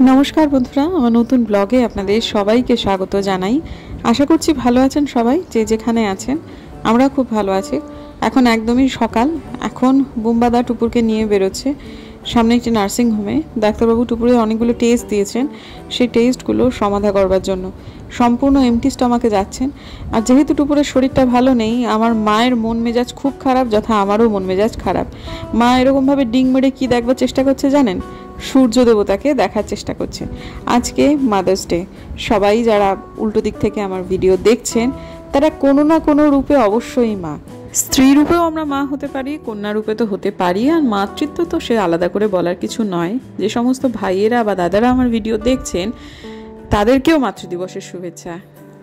নমস্কার বন্ধুরা, আমার নতুন ব্লগে আপনাদের সবাইকে স্বাগত জানাই। আশা করছি ভালো আছেন সবাই, যে যেখানে আছেন। আমরা খুব ভালো আছি। এখন একদমই সকাল। এখন বুম্বাদা টুপুরকে নিয়ে বেরোচ্ছে সামনে একটি নার্সিং হোমে। ডাক্তারবাবু টুপুরে অনেকগুলো টেস্ট দিয়েছেন, সেই টেস্টগুলো সমাধা করবার জন্য সম্পূর্ণ এমটি স্টমাকে যাচ্ছেন। আর যেহেতু টুপুরের শরীরটা ভালো নেই, আমার মায়ের মন মেজাজ খুব খারাপ, যথা আমারও মন মেজাজ খারাপ। মা এরকমভাবে ডিং মেরে কী দেখবার চেষ্টা করছে জানেন? সূর্য দেবতাকে দেখার চেষ্টা করছে। আজকে মাদার্স ডে। সবাই যারা উল্টো দিক থেকে আমার ভিডিও দেখছেন, তারা কোনো না কোনো রূপে অবশ্যই মা। স্ত্রী রূপেও আমরা মা হতে পারি, কন্যা রূপে তো হতে পারি। আর মাতৃত্ব তো সে আলাদা করে বলার কিছু নয়। যে সমস্ত ভাইয়েরা বা দাদারা আমার ভিডিও দেখছেন, তাদেরকেও মাতৃদিবসের শুভেচ্ছা।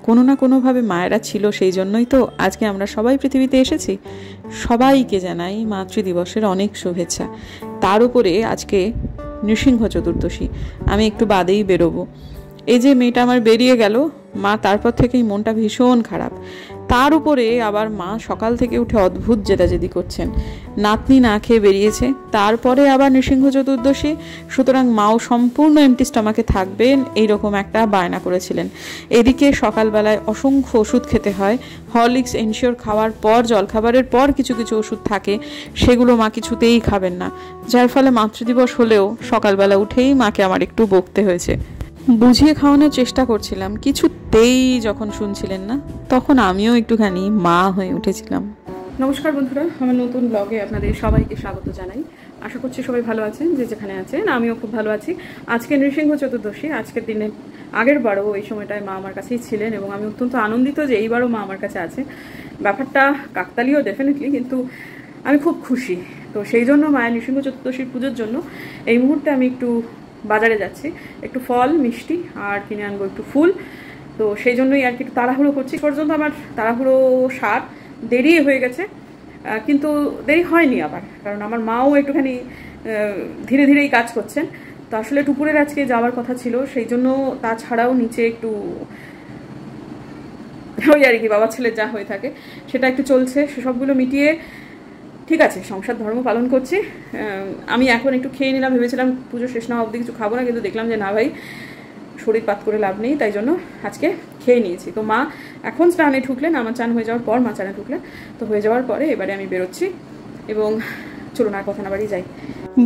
কোনো না কোনোভাবে মায়েরা ছিল, সেই জন্যই তো আজকে আমরা সবাই পৃথিবীতে এসেছি। সবাইকে জানাই মাতৃদিবসের অনেক শুভেচ্ছা। তার উপরে আজকে নৃসিংহ চতুর্দশী। আমি একটু বাদেই বেরোবো। এই যে মেয়েটা আমার বেরিয়ে গেল, মা তারপর থেকেই মনটা ভীষণ খারাপ। তার উপরে আবার মা সকাল থেকে উঠে অদ্ভুত জেদাজেদি করছেন। নাতনি না খেয়ে বেরিয়েছে, তারপরে আবার নৃসিংহ চতুর্দশী, সুতরাং মাও সম্পূর্ণ এমটি স্টমাকে থাকবেন, এইরকম একটা বায়না করেছিলেন। এদিকে সকালবেলায় অসংখ্য ওষুধ খেতে হয়। হরলিক্স এনশিওর খাওয়ার পর, জলখাবারের পর কিছু কিছু ওষুধ থাকে, সেগুলো মা কিছুতেই খাবেন না। যার ফলে মাতৃদিবস হলেও সকালবেলা উঠেই মাকে আমার একটু বকতে হয়েছে। বুঝিয়ে খাওয়ানোর চেষ্টা করছিলাম, কিছুতেই যখন শুনছিলেন না, তখন আমিও একটুখানি মা হয়ে উঠেছিলাম। নমস্কার বন্ধুরা, আমার নতুন ব্লগে আপনাদের সবাইকে স্বাগত জানাই। আশা করছি সবাই ভালো আছেন, যে যেখানে আছেন। আমিও খুব ভালো আছি। আজকে নৃসিংহ চতুর্দশী। আজকের দিনে আগের বারও এই সময়টায় মা আমার কাছেই ছিলেন, এবং আমি অত্যন্ত আনন্দিত যে এইবারও মা আমার কাছে আছে। ব্যাপারটা কাকতালীয় ডেফিনেটলি, কিন্তু আমি খুব খুশি। তো সেই জন্য মায়ের নৃসিংহ চতুর্দশীর পুজোর জন্য এই মুহূর্তে আমি একটু বাজারে যাচ্ছি। একটু ফল মিষ্টি আর কিনে আনবো একটু ফুল। তো সেই জন্যই আর কি একটু তাড়াহুড়ো করছি। পর্যন্ত আমার তাড়াহুড়ো সার দেরি হয়ে গেছে, কিন্তু দেরি হয়নি আবার, কারণ আমার মাও একটুখানি ধীরে ধীরেই কাজ করছেন। তো আসলে টুপুরের আজকে যাওয়ার কথা ছিল, সেই জন্য তাছাড়াও নিচে একটু ওই আর কি বাবা ছেলের যা হয়ে থাকে সেটা একটু চলছে। সেসবগুলো মিটিয়ে ঠিক আছে, সংসার ধর্ম পালন করছি। আমি এখন একটু খেয়ে নিলাম, ভেবেছিলাম পুজো শেষ না অবধি কিছু খাবো না, কিন্তু দেখলাম যে না ভাই, শরীর পাত করে লাভ নেই, তাই জন্য আজকে খেয়ে নিয়েছি। তো মা এখন স্নানে ঢুকলেন, আমার চান হয়ে যাওয়ার পর মা চানে ঢুকলেন। তো হয়ে যাওয়ার পরে এবারে আমি বেরোচ্ছি, এবং চলুন আর কথা না বাড়ি যাই।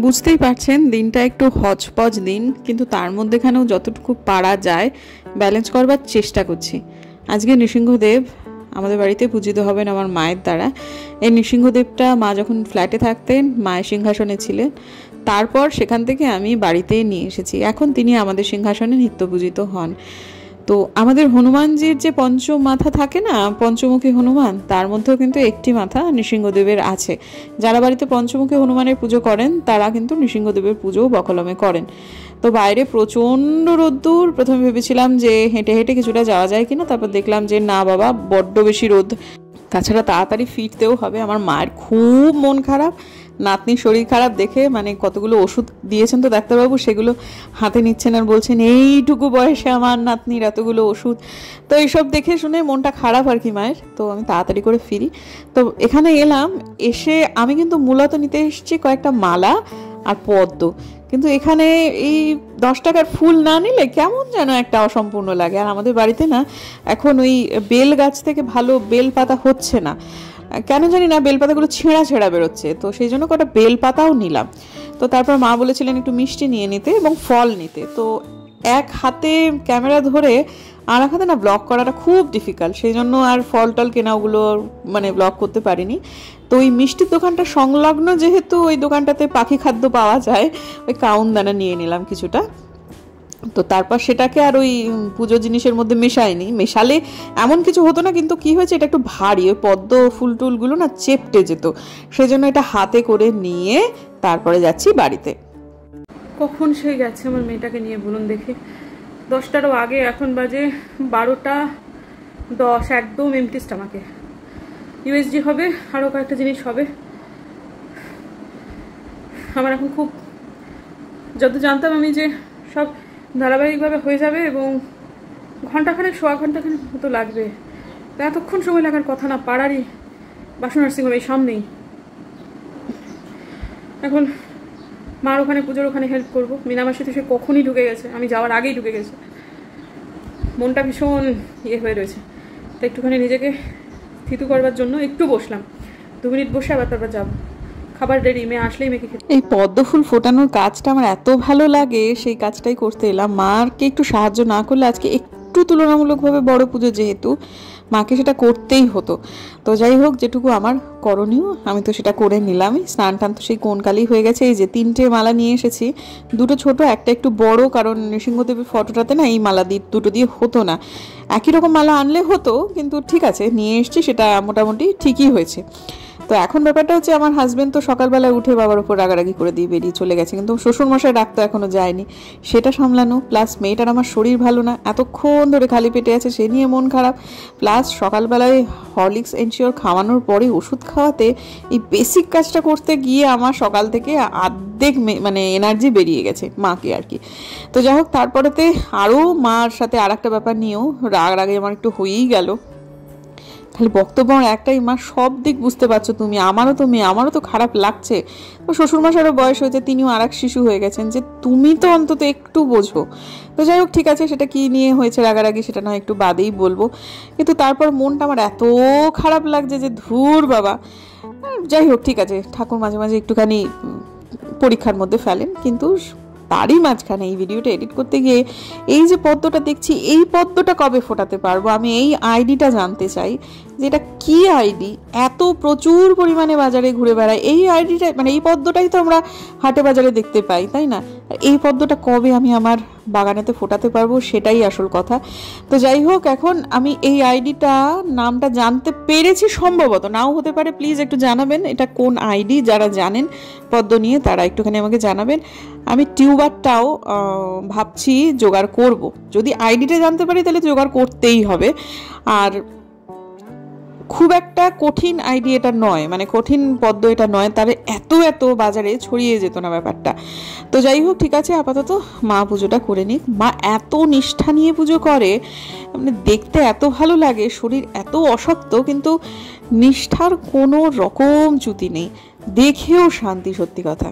বুঝতেই পারছেন দিনটা একটু হজপজ দিন, কিন্তু তার মধ্যেখানেও যতটুকু পারা যায় ব্যালেন্স করবার চেষ্টা করছি। আজকে নৃসিংহদেব আমাদের বাড়িতে পূজিত হবেন আমার মায়ের দ্বারা। এই নৃসিংহদেবটা মা যখন ফ্ল্যাটে থাকতেন, মায়ের সিংহাসনে ছিলেন, তারপর সেখান থেকে আমি বাড়িতে নিয়ে এসেছি। এখন তিনি আমাদের সিংহাসনে নিত্য পূজিত হন। তো আমাদের হনুমানজির যে পঞ্চ মাথা থাকে না, পঞ্চমুখী হনুমান, তার মধ্যেও কিন্তু একটি মাথা নৃসিংহদেবের আছে। যারা বাড়িতে পঞ্চমুখী হনুমানের পুজো করেন, তারা কিন্তু নৃসিংহদেবের পুজোও বকলমে করেন। তো বাইরে প্রচণ্ড রোদ্দুর। প্রথমে ভেবেছিলাম যে হেঁটে হেঁটে কিছুটা যাওয়া যায় কিনা, তারপর দেখলাম যে না বাবা, বড্ড বেশি রোদ। তাছাড়া তাড়াতাড়ি ফিরতেও হবে। আমার মায়ের খুব মন খারাপ, নাতনির শরীর খারাপ দেখে। মানে কতগুলো ওষুধ দিয়েছেন তো ডাক্তারবাবু, সেগুলো হাতে নিচ্ছেন আর বলছেন এইটুকু বয়সে আমার নাতনির এতগুলো ওষুধ। তো এইসব দেখে শুনে মনটা খারাপ আর কি মায়ের। তো আমি তাড়াতাড়ি করে ফিরি। তো এখানে এলাম, এসে আমি কিন্তু মূলত নিতে এসেছি কয়েকটা মালা আর পদ্ম। কিন্তু এখানে এই 10 টাকার ফুল না নিলে কেমন যেন একটা অসম্পূর্ণ লাগে। আর আমাদের বাড়িতে না এখন ওই বেল গাছ থেকে ভালো বেল পাতা হচ্ছে না, কেন জানি না, বেলপাতাগুলো ছেঁড়া ছেঁড়া বেরোচ্ছে। তো সেই জন্য কটা বেলপাতাও নিলাম। তো তারপর মা বলেছিলেন একটু মিষ্টি নিয়ে নিতে এবং ফল নিতে। তো এক হাতে ক্যামেরা ধরে আর এক হাতে না ব্লগ করাটা খুব ডিফিকাল্ট, সেই জন্য আর ফল টল কেনা ওগুলো মানে ব্লগ করতে পারিনি। তো ওই মিষ্টির দোকানটা সংলগ্ন যেহেতু, ওই দোকানটাতে পাখি খাদ্য পাওয়া যায়, ওই কাউনদানা নিয়ে নিলাম কিছুটা। তো তারপর সেটাকে আর ওই পুজো জিনিসের মধ্যে মেশাইনি। মেশালে এমন কিছু হতো না, কিন্তু কি হয়েছে, এটা একটু ভারী, ওই পদ্ম ফুল টুলগুলো না চেপটে যেত। সেই জন্য এটা হাতে করে নিয়ে তারপরে যাচ্ছি বাড়িতে। কখন সে গেছে আমার মেয়েটাকে নিয়ে বলুন দেখি? 10টারও আগে, এখন বাজে 12টা 10। একদম এমটি স্টমাকে। ইউএসজি হবে, আরও কয়েকটা জিনিস হবে। আমার এখন খুব, যত জানতাম আমি যে সব ধারাবাহিকভাবে হয়ে যাবে এবং ঘন্টাখানেক, সোয়া ঘন্টাখানেক মতো লাগবে, তো এতক্ষণ সময় লাগার কথা না। পাড়ারই বাসু নার্সিংহোম এই সামনেই। এখন মার ওখানে পুজোর ওখানে হেল্প করবো। মিনামাসি তো সে কখনই ঢুকে গেছে, আমি যাওয়ার আগেই ঢুকে গেছে। মনটা ভীষণ হয়ে রয়েছে, তো একটুখানি নিজেকে স্থিত করবার জন্য একটু বসলাম, 2 মিনিট বসে আবার তারপর যাবো। খাবার রেডি, মেয়ে আসলেই মেয়েকে খেতে। এই পদ্ম ফুল ফোটানোর কাজটা আমার এত ভালো লাগে, সেই কাজটাই করতে এলাম। মাকে একটু সাহায্য না করলে আজকে একটু তুলনামূলকভাবে বড় পুজো যেহেতু, মাকে সেটা করতেই হতো। তো যাই হোক, যেটুকু আমার করণীয় আমি তো সেটা করে নিলামই। স্নান টান তো সেই কোনকালেই হয়ে গেছে। এই যে 3টে মালা নিয়ে এসেছি, 2টো ছোট, একটা একটু বড়, কারণ নৃসিংহদেবীর ফটোটাতে না এই মালা দুটো দিয়ে হতো না। একই রকম মালা আনলে হতো, কিন্তু ঠিক আছে নিয়ে এসছি, সেটা মোটামুটি ঠিকই হয়েছে। তো এখন ব্যাপারটা হচ্ছে, আমার হাজব্যান্ড তো সকালবেলায় উঠে বাবার উপর রাগারাগি করে দিয়ে বেরিয়ে চলে গেছে, কিন্তু শ্বশুরমশাই ডাক তো এখনো যায়নি, সেটা সামলানো, প্লাস মেয়েটার আমার শরীর ভালো না, এতক্ষণ ধরে খালি পেটে আছে, সে নিয়ে মন খারাপ, প্লাস সকালবেলায় হরলিক্স এনশিওর খাওয়ানোর পরে ওষুধ খাওয়াতে এই বেসিক কাজটা করতে গিয়ে আমার সকাল থেকে অর্ধেক মানে এনার্জি বেরিয়ে গেছে মাকে আর কি। তো যাই হোক, তারপরেতে আরও মার সাথে আর একটা ব্যাপার নিয়েও রাগে আমার একটু হয়েই গেল। খালি বক্তব্য আমার একটাই, মা সব দিক বুঝতে পারছো তুমি, আমারও তো মেয়ে, আমারও তো খারাপ লাগছে। তো শ্বশুরমশাইয়েরও বয়স হয়েছে, তিনিও আর এক শিশু হয়ে গেছেন, যে তুমি তো অন্তত একটু বোঝো। তো যাই হোক ঠিক আছে, সেটা কি নিয়ে হয়েছে রাগারাগি সেটা নয় একটু বাদেই বলবো, কিন্তু তারপর মনটা আমার এত খারাপ লাগছে যে ধুর বাবা। যাই হোক ঠিক আছে, ঠাকুর মাঝে মাঝে একটুখানি পরীক্ষার মধ্যে ফেলেন, কিন্তু তারই মাঝখানে এই ভিডিওটা এডিট করতে গিয়ে এই যে পদ্মটা দেখছি, এই পদ্মটা কবে ফোটাতে পারবো আমি, এই আইডিটা জানতে চাই যে এটা কি আইডি, এত প্রচুর পরিমাণে বাজারে ঘুরে বেড়ায় এই আইডিটা, মানে এই পদ্মটাই তো আমরা হাটে বাজারে দেখতে পাই, তাই না? এই পদ্মটা কবে আমি আমার বাগানেতে ফোটাতে পারবো, সেটাই আসল কথা। তো যাই হোক, এখন আমি এই আইডিটা নামটা জানতে পেরেছি, সম্ভবত নাও হতে পারে, প্লিজ একটু জানাবেন এটা কোন আইডি, যারা জানেন পদ্ম নিয়ে তারা একটুখানি আমাকে জানাবেন। আমি টিউবারটাও ভাবছি জোগাড় করব, যদি আইডিটা জানতে পারি তাহলে জোগাড় করতেই হবে। আর খুব একটা কঠিন আইডি এটা নয়, মানে কঠিন পদ্ম এটা নয়, তার এত বাজারে ছড়িয়ে যেত না ব্যাপারটা। তো যাই হোক ঠিক আছে, আপাতত মা পুজোটা করে নিক। মা এত নিষ্ঠা নিয়ে পুজো করে, মানে দেখতে এত ভালো লাগে, শরীর এত অশক্ত, কিন্তু নিষ্ঠার কোনো রকম চ্যুতি নেই, দেখেও শান্তি, সত্যি কথা।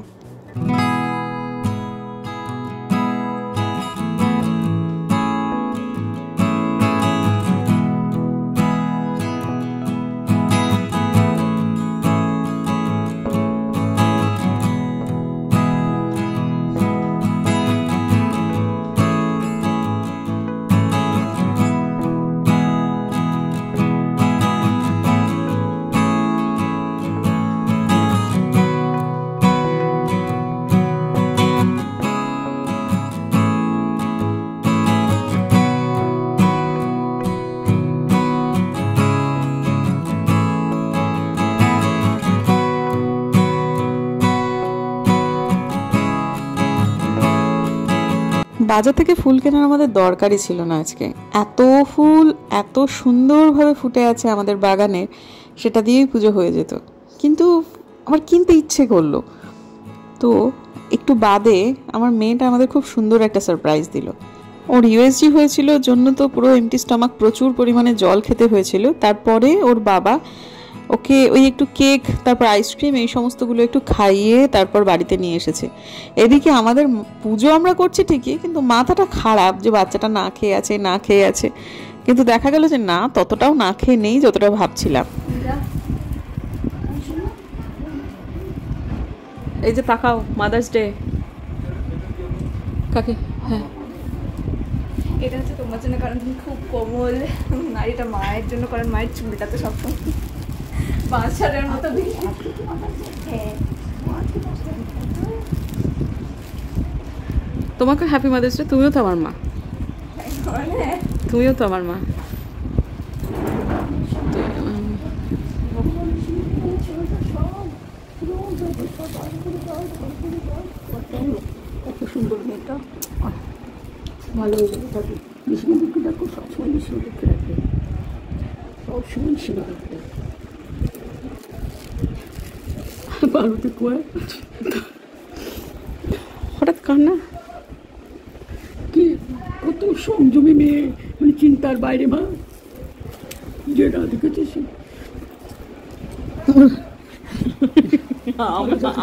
বাজার থেকে ফুল কেনার আমাদের দরকারই ছিল না আজকে, এত ফুল এত সুন্দরভাবে ফুটে আছে আমাদের বাগানে, সেটা দিয়েই পুজো হয়ে যেত, কিন্তু আমার কিনতে ইচ্ছে করলো। তো একটু বাদে আমার মেয়েটা আমাদের খুব সুন্দর একটা সারপ্রাইজ দিল। ওর ইউএসজি হয়েছিল জন্য তো পুরো এমটি স্টমাক, প্রচুর পরিমাণে জল খেতে হয়েছিল, তারপরে ওর বাবা ওকে ওই একটু কেক, তারপর আইসক্রিম, এই সমস্তগুলো একটু খাইয়ে তারপর বাড়িতে নিয়ে এসেছে। এদিকে আমাদের পুজো আমরা করছি ঠিকই, কিন্তু মাথাটা খারাপ যে বাচ্চাটা না খেয়ে আছে, কিন্তু দেখা গেল যে না, ততটাও না খেয়ে নেই যতটা ভাবছিলাম। এই যে তাকাও, মাদার্স ডে কাকে, হ্যাঁ এটা হচ্ছে তোমার জন্য, কারণ তুমি খুব কোমল, আর এটা মায়ের জন্য কারণ মায়ের চুলটা তো সবসময় বাচ্চাদের মতো। হ্যাঁ, তোমাকে হ্যাপি মাদার্স ডে, তুমিও তো আমার মা, তুমিও তো আমার মা। কত সুন্দর মেয়েটা, ভালো হয়ে যাবে। বিষ্ণুকে দেখো, সবসময় বিষ্ণুকে রাখবে, সবসময় বিষ্ণু রাখবে। পার্বতী কুয়ার হঠাৎ কান্না, কি কত সংযমী মেয়ে, মানে চিন্তার বাইরে। মা যেটা দেখেছিস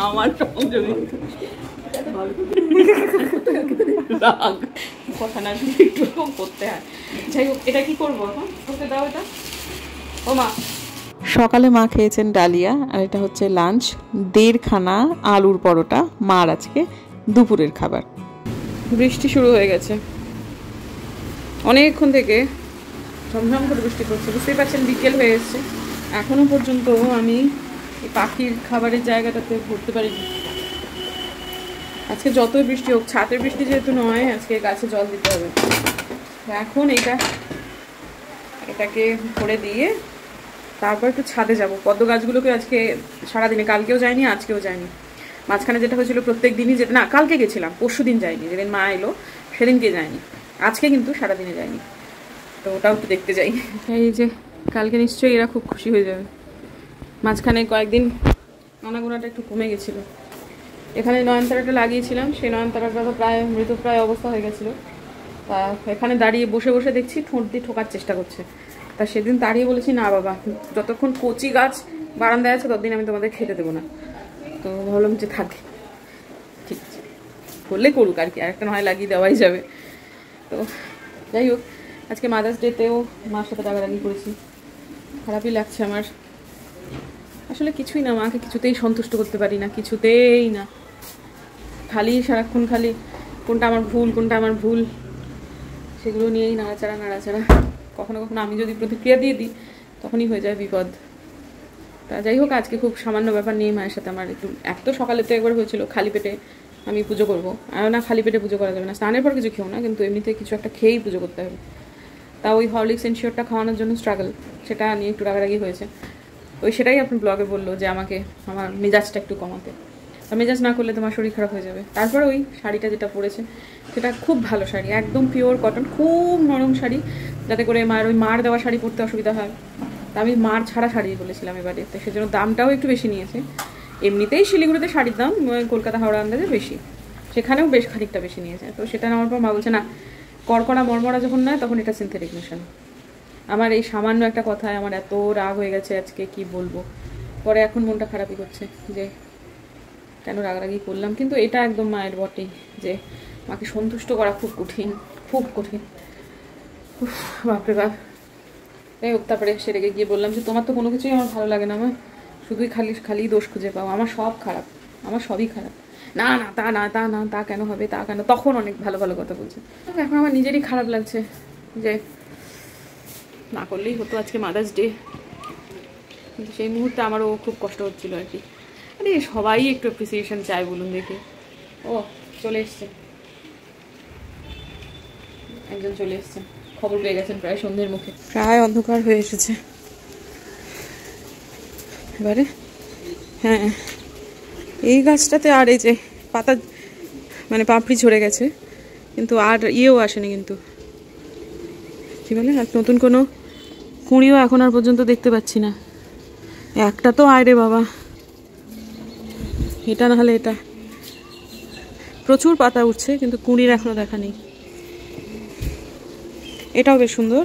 আমার সংযমী, রাগ কথা না শুনে একটু করতে হয়। যাই হোক, এটা কি করবো এখন? করতে দাও এটা। ও মা, সকালে মা খেয়েছেন ডালিয়া, আর এটা হচ্ছে লাঞ্চ, 1.5 খানা আলুর পরোটা মার আজকে দুপুরের খাবার। বৃষ্টি শুরু হয়ে গেছে অনেকক্ষণ থেকে, ঝমঝম করে বৃষ্টি পড়ছে, বুঝতেই পারছেন বিকেল হয়ে এসছে। এখনো পর্যন্ত আমি এই পাখির খাবারের জায়গাটাতে ঘুরতে পারিনি। আজকে যতই বৃষ্টি হোক, ছাতের বৃষ্টি যেহেতু নয়, আজকে গাছে জল দিতে হবে। এখন এটাকে ভরে দিয়ে তারপর একটু ছাদে যাব। পদ্ম গাছগুলোকে আজকে সারাদিনে, কালকেও যায়নি আজকেও যায়নি। মাঝখানে যেটা হয়েছিল প্রত্যেক দিনই, যেটা না কালকে গেছিলাম, পরশু দিন যাইনি, যেদিন মা এলো সেদিনকে যায়নি, আজকে কিন্তু সারাদিনে যায়নি, তো ওটাও একটু দেখতে যাই। এই যে কালকে নিশ্চয়ই এরা খুব খুশি হয়ে যাবে। মাঝখানে কয়েকদিন আনাগোনাটা একটু কমে গেছিলো। এখানে নয়নতারাটা লাগিয়েছিলাম, সেই নয়নতারাটা তো প্রায় মৃতপ্রায় অবস্থা হয়ে গেছিলো। তা এখানে দাঁড়িয়ে বসে বসে দেখছি ঠোঁট দিয়ে ঠোকার চেষ্টা করছে। তা সেদিন দাঁড়িয়ে বলেছি, না বাবা, যতক্ষণ কচি গাছ বারান্দায় আছে ততদিন আমি তোমাদের খেতে দেবো না। তো ভাবলাম যে থাকে, ঠিক আছে, করলে করুক আর কি, আরেকটা নয় লাগিয়ে দেওয়াই যাবে। তো যাই হোক, আজকে মাদার্স ডেতেও মার সাথে রাগারাগি করেছি, খারাপই লাগছে আমার। আসলে কিছুই না, মাকে কিছুতেই সন্তুষ্ট করতে পারি না, কিছুতেই না। খালি সারাক্ষণ খালি কোনটা আমার ভুল, কোনটা আমার ভুল, সেগুলো নিয়েই নাড়াচাড়া। কখনো কখনো আমি যদি প্রতিক্রিয়া দিয়ে দিই তখনই হয়ে যায় বিপদ। তা যাই হোক, আজকে খুব সামান্য ব্যাপার নিয়ে মায়ের সাথে আমার একটু সকালে তো একবার হয়েছিল খালি পেটে আমি পুজো করবো, আর না খালি পেটে পুজো করা যাবে না, স্নানের পর কিছু খেও না, কিন্তু এমনিতে কিছু একটা খেয়েই পুজো করতে হবে। তা ওই হরলিক্স এনশিওরটা খাওয়ানোর জন্য স্ট্রাগল, সেটা নিয়ে একটু রাগারাগি হয়েছে। সেটাই আপনি ব্লগে বললো যে আমাকে আমার মেজাজটা একটু কমাতে, মেজাজ না করলে তোমার শরীর খারাপ হয়ে যাবে। তারপর ওই শাড়িটা যেটা পরেছে সেটা খুব ভালো শাড়ি, একদম পিওর কটন, খুব নরম শাড়ি, যাতে করে মার দেওয়া শাড়ি পরতে অসুবিধা হয়। তা আমি মার ছাড়া শাড়ি বলেছিলাম এবারে, তো সেজন্য দামটাও একটু বেশি নিয়েছে। এমনিতেই শিলিগুড়িতে শাড়ির দাম কলকাতা হাওড়া আন্দাজে বেশি, সেখানেও বেশ খানিকটা বেশি নিয়েছে। তো সেটা নেওয়ার পর মা বলছে, না কড়কড়া মরমরা যখন নয় তখন এটা সিনথেটিক মিশন। আমার এই সামান্য একটা কথায় আমার এত রাগ হয়ে গেছে আজকে, কি বলবো। পরে এখন মনটা খারাপই করছে যে কেন রাগারাগি করলাম, কিন্তু এটা একদম মায়ের বটেই যে মাকে সন্তুষ্ট করা খুব কঠিন, খুব কঠিন, বাপরে বাপ। এই হোক, তারপরে সে রেগে গিয়ে বললাম যে তোমার তো কোনো কিছুই আমার ভালো লাগে না, আমার শুধুই খালি দোষ খুঁজে পাও, আমার সব খারাপ, আমার সবই খারাপ। না না তা না তা না তা কেন হবে, তা কেন, তখন অনেক ভালো ভালো কথা বলছে। এখন আমার নিজেরই খারাপ লাগছে যে না করলেই হতো আজকে মাদার্স ডে, কিন্তু সেই মুহূর্তে আমারও খুব কষ্ট হচ্ছিল আর কি। আরে সবাই একটু অ্যাপ্রিসিয়েশন চায় বলুন দেখি। ও চলে এসছে, একজন চলে এসছে, খবর পেয়ে গেছেন প্রায় সন্ধ্যের মুখে, প্রায় অন্ধকার হয়ে এসেছে এবারে। হ্যাঁ, এই গাছটাতে আর এই যে পাতা মানে পাপড়ি ঝরে গেছে, কিন্তু আর ইয়েও আসেনি, কিন্তু কি বলে আর নতুন কোনো কুঁড়িও এখন আর পর্যন্ত দেখতে পাচ্ছি না। একটা তো আয় রে বাবা, এটা না হলে এটা। প্রচুর পাতা উঠছে কিন্তু কুঁড়ির এখনো দেখা নেই। এটাও বেশ সুন্দর,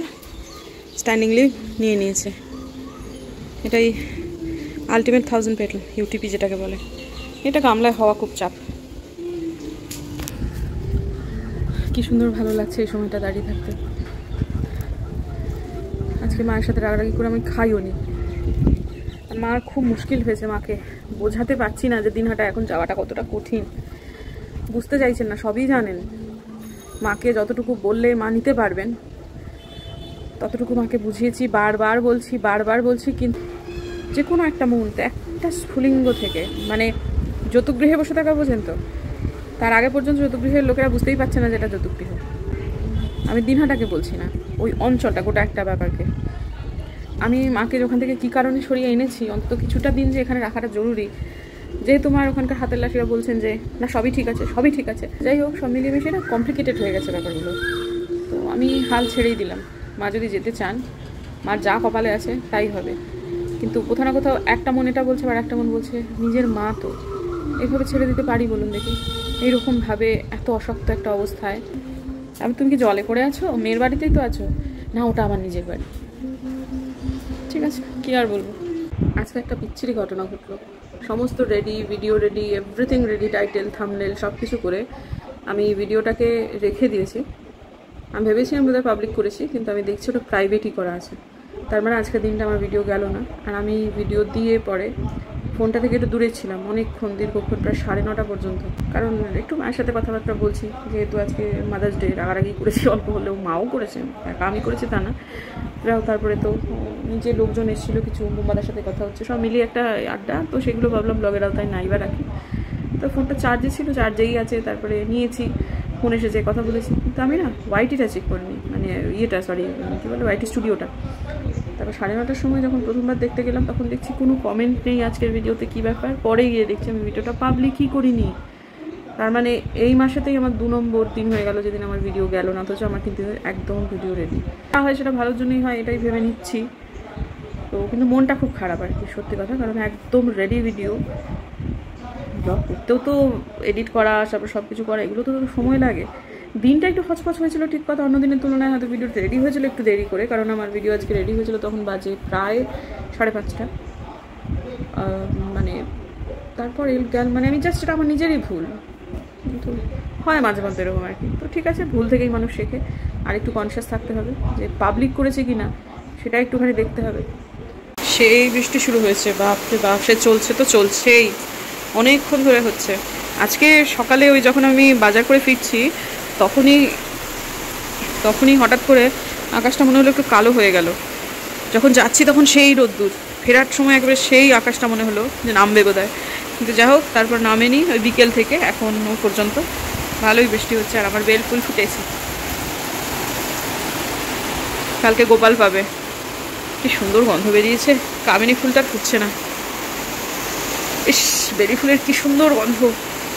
স্ট্যান্ডিং লিভ নিয়ে নিয়েছে। এটাই আলটিমেট 1000 পেটাল ইউটিপি যেটাকে বলে। এটা গামলায় হওয়া খুব চাপ। কি সুন্দর ভালো লাগছে এই সময়টা দাঁড়িয়ে থাকতে। আজকে মায়ের সাথে রাগারাগি করে আমি খাইও নি। মার খুব মুশকিল হয়েছে, মাকে বোঝাতে পারছি না যে দিনহাটা এখন যাওয়াটা কতটা কঠিন। বুঝতে চাইছেন না, সবই জানেন। মাকে যতটুকু বললে মা নিতে পারবেন ততটুকু মাকে বুঝিয়েছি, বারবার বলছি, কিন্তু যে কোনো একটা মুহূর্তে একটা স্ফুলিঙ্গ থেকে, মানে যৌতুকগৃহে বসে থাকা বোঝেন তো, তার আগে পর্যন্ত যৌতুকগৃহের লোকেরা বুঝতেই পারছে না যে এটা যৌতুকগৃহ। আমি দিনহাটাকে বলছি না, ওই অঞ্চলটা, গোটা একটা ব্যাপারকে। আমি মাকে ওখান থেকে কী কারণে সরিয়ে এনেছি, অন্তত কিছুটা দিন যে এখানে রাখাটা জরুরি, যেহেতু মার ওখানকার হাতের লাঠিরা বলছেন যে না সবই ঠিক আছে, সবই ঠিক আছে। যাই হোক, সব মিলিয়ে মিশিয়ে না কমপ্লিকেটেড হয়ে গেছে ব্যাপারগুলো। তো আমি হাল ছেড়েই দিলাম। মা যদি যেতে চান, মার যা কপালে আছে তাই হবে। কিন্তু কোথাও না কোথাও একটা মন এটা বলছে, আর একটা মন বলছে নিজের মা তো এইভাবে ছেড়ে দিতে পারি বলুন দেখি, এইরকমভাবে এত অশক্ত একটা অবস্থায়। আমি, তুমি কি জলে পড়ে আছো? মেয়ের বাড়িতেই তো আছো। না, ওটা আমার নিজের বাড়ি। ঠিক আছে, কি আর বলবো। আজকে একটা বিচ্ছিরি ঘটনা ঘটলো। সমস্ত ready, video ready, everything ready, title, thumbnail সব কিছু করে আমি ভিডিওটাকে রেখে দিয়েছি। আমি ভেবেছিলাম বোধহয় পাবলিক করেছি, কিন্তু আমি দেখছি ওটা প্রাইভেটই করা আছে। তার মানে আজকের দিনটা আমার ভিডিও গেল না। আর আমি ভিডিও দিয়ে পরে ফোনটা থেকে একটু দূরে ছিলাম অনেকক্ষণ, দীর্ঘক্ষণ, প্রায় 9:30 পর্যন্ত। কারণ একটু মায়ের সাথে কথাবার্তা বলছি, যেহেতু আজকে মাদার্স ডে, রাগারাগি করেছি অল্প হলেও, মাও করেছেন, একা আমি করেছি তা না। তারপরে তো নিজে লোকজন এসেছিলো কিছু, বুম্বাদার সাথে কথা হচ্ছে, সব মিলিয়ে একটা আড্ডা। তো সেগুলো ভাবলাম ব্লগের আওতায় নাই বা রাখি। তো ফোনটা চার্জে ছিল, চার্জেই আছে। তারপরে নিয়েছি, ফোন এসেছে, কথা বলেছি। কিন্তু আমি না ওয়াইটিটা চেক করিনি, মানে ইয়েটা, সরি কী বলে, ওয়াইটি স্টুডিওটা। তারপর 9:30টার সময় যখন প্রথমবার দেখতে গেলাম, তখন দেখছি কোনো কমেন্ট নেই আজকের ভিডিওতে, কী ব্যাপার। পরে গিয়ে দেখছি আমি ভিডিওটা পাবলিকই করিনি। তার মানে এই মাসেতেই আমার 2 নম্বর দিন হয়ে গেল যেদিন আমার ভিডিও গেল না, অথচ আমার কিন্তু একদম ভিডিও রেডি। তা হয় সেটা ভালোর জন্যই হয়, এটাই ভেবে নিচ্ছি। তো কিন্তু মনটা খুব খারাপ আর কি, সত্যি কথা। কারণ একদম রেডি ভিডিও ব্লগ করতেও তো এডিট করা, তারপর সব কিছু করা, এগুলো তো সময় লাগে। দিনটা একটু হচপচ হয়েছিল, ঠিক কথা। অন্য দিনের তুলনায় হয়তো ভিডিও রেডি হয়েছিল একটু দেরি করে, কারণ আমার ভিডিও আজকে রেডি হয়েছিল তখন বাজে প্রায় 5:30। মানে তারপর মানে আমি জাস্ট, এটা আমার নিজেরই ভুল, কিন্তু হয় মাঝে মধ্যে এরকম আর কি। তো ঠিক আছে, ভুল থেকেই মানুষ শেখে। আর একটু কনসিয়াস থাকতে হবে যে পাবলিক করেছে কি না, সেটা একটুখানি দেখতে হবে। সেই বৃষ্টি শুরু হয়েছে, বাপরে বাপ, সে চলছে তো চলছেই, অনেকক্ষণ ধরে হচ্ছে। আজকে সকালে ওই যখন আমি বাজার করে ফিরছি, তখনই হঠাৎ করে আকাশটা মনে হলো একটু কালো হয়ে গেল। যখন যাচ্ছি তখন সেই রোদ্দুর, ফেরার সময় একবারে সেই আকাশটা মনে হলো যে নামবে বোধহয়, কিন্তু যাই হোক তারপর নামেনি। ওই বিকেল থেকে এখন পর্যন্ত ভালোই বৃষ্টি হচ্ছে। আর আমার বেল ফুল ফুটেছে, কালকে গোপাল পাবে। কি সুন্দর গন্ধ বেরিয়েছে, কামিনী ফুলটা ফুটছে না। ইস, বেলি ফুলের কি সুন্দর গন্ধ।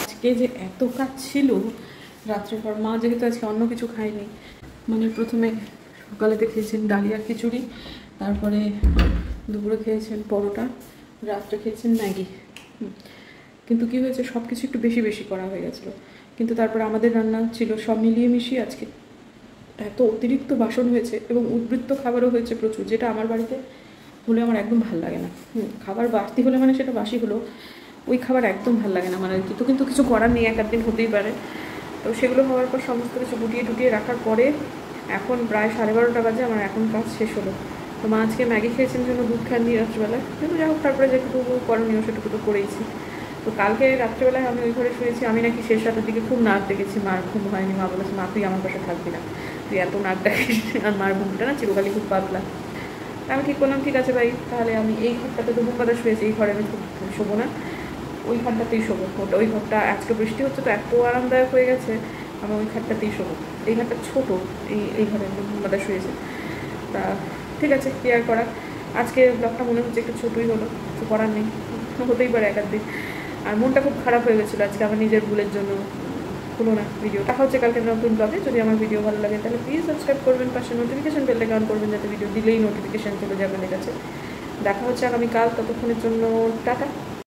আজকে যে এত কাজ ছিল রাত্রের পর, মা যেহেতু আজকে অন্য কিছু খায়নি, মানে প্রথমে সকালেতে খেয়েছেন ডালিয়ার খিচুড়ি, তারপরে দুপুরে খেয়েছেন পরোটা, রাত্রে খেয়েছেন ম্যাগি। কিন্তু কি হয়েছে, সব কিছু একটু বেশি বেশি করা হয়ে গেছিলো। কিন্তু তারপরে আমাদের রান্না ছিল সব মিলিয়ে মিশিয়ে আজকে এত অতিরিক্ত বাসন হয়েছে, এবং উদ্বৃত্ত খাবারও হয়েছে প্রচুর, যেটা আমার বাড়িতে হলে আমার একদম ভাল লাগে না। খাবার বাড়তি হলে মানে সেটা বাসি হলো, ওই খাবার একদম ভাল লাগে না আমার আর কি। তো কিন্তু কিছু করার নেই, এক দিন হতেই পারে। তো সেগুলো হওয়ার পর সমস্ত কিছু গুটিয়ে রাখার পরে এখন প্রায় 12:30 বাজে, আমার এখন কাজ শেষ হলো। তো মা আজকে ম্যাগি খেয়েছেন জন্য দুধ খাননি রাত্রিবেলায়, কিন্তু যাই হোক তারপরে যেটুকু করণীয় সেটুকু তো করেইছি। তো কালকে রাত্রিবেলায় আমি ওই ঘরে শুয়েছি। আমি নাকি শেষ রাতের দিকে খুব নাক ডেকেছি, মার ঘুম হয়নি। মা বলেছে, মা তুই আমার পাশে থাকবি না, তুই এত নাক ডাকিস। আর মার ঘুমটা না চিরকালই খুব পাতলা। আমি ঠিক করলাম, ঠিক আছে ভাই, তাহলে আমি এই ঘরটাতে তো বুম্বাদা শুয়েছি, এই ঘরে আমি খুব শোবো না, ওই ঘরটাতেই শোবো। ওই ঘরটা আজকে বৃষ্টি হচ্ছে তো এত আরামদায়ক হয়ে গেছে, আমি ওই ঘরটাতেই শোবো। এই ঘরটা ছোটো, এই ঘরে বুম্বাদা শুয়েছে। তা ঠিক আছে, কি আর করার। আজকে ব্লগটা মনে হচ্ছে একটু ছোটোই হলো, কিছু করার নেই, হতেই পারে এক দিন। আর মনটা খুব খারাপ হয়ে গেছিলো আজকে আমার নিজের ভুলের জন্য। হলো না ভিডিও। দেখা হচ্ছে কালকে নতুন ব্লগে। যদি আমার ভিডিও ভালো লাগে তাহলে প্লিজ সাবস্ক্রাইব করবেন, পাশে নোটিফিকেশন বেলটা অন করবেন, যাতে ভিডিও দিলেই নোটিফিকেশান চলে যাবে কাছে। দেখা হচ্ছে আগামীকাল, ততক্ষণের জন্য টাটা।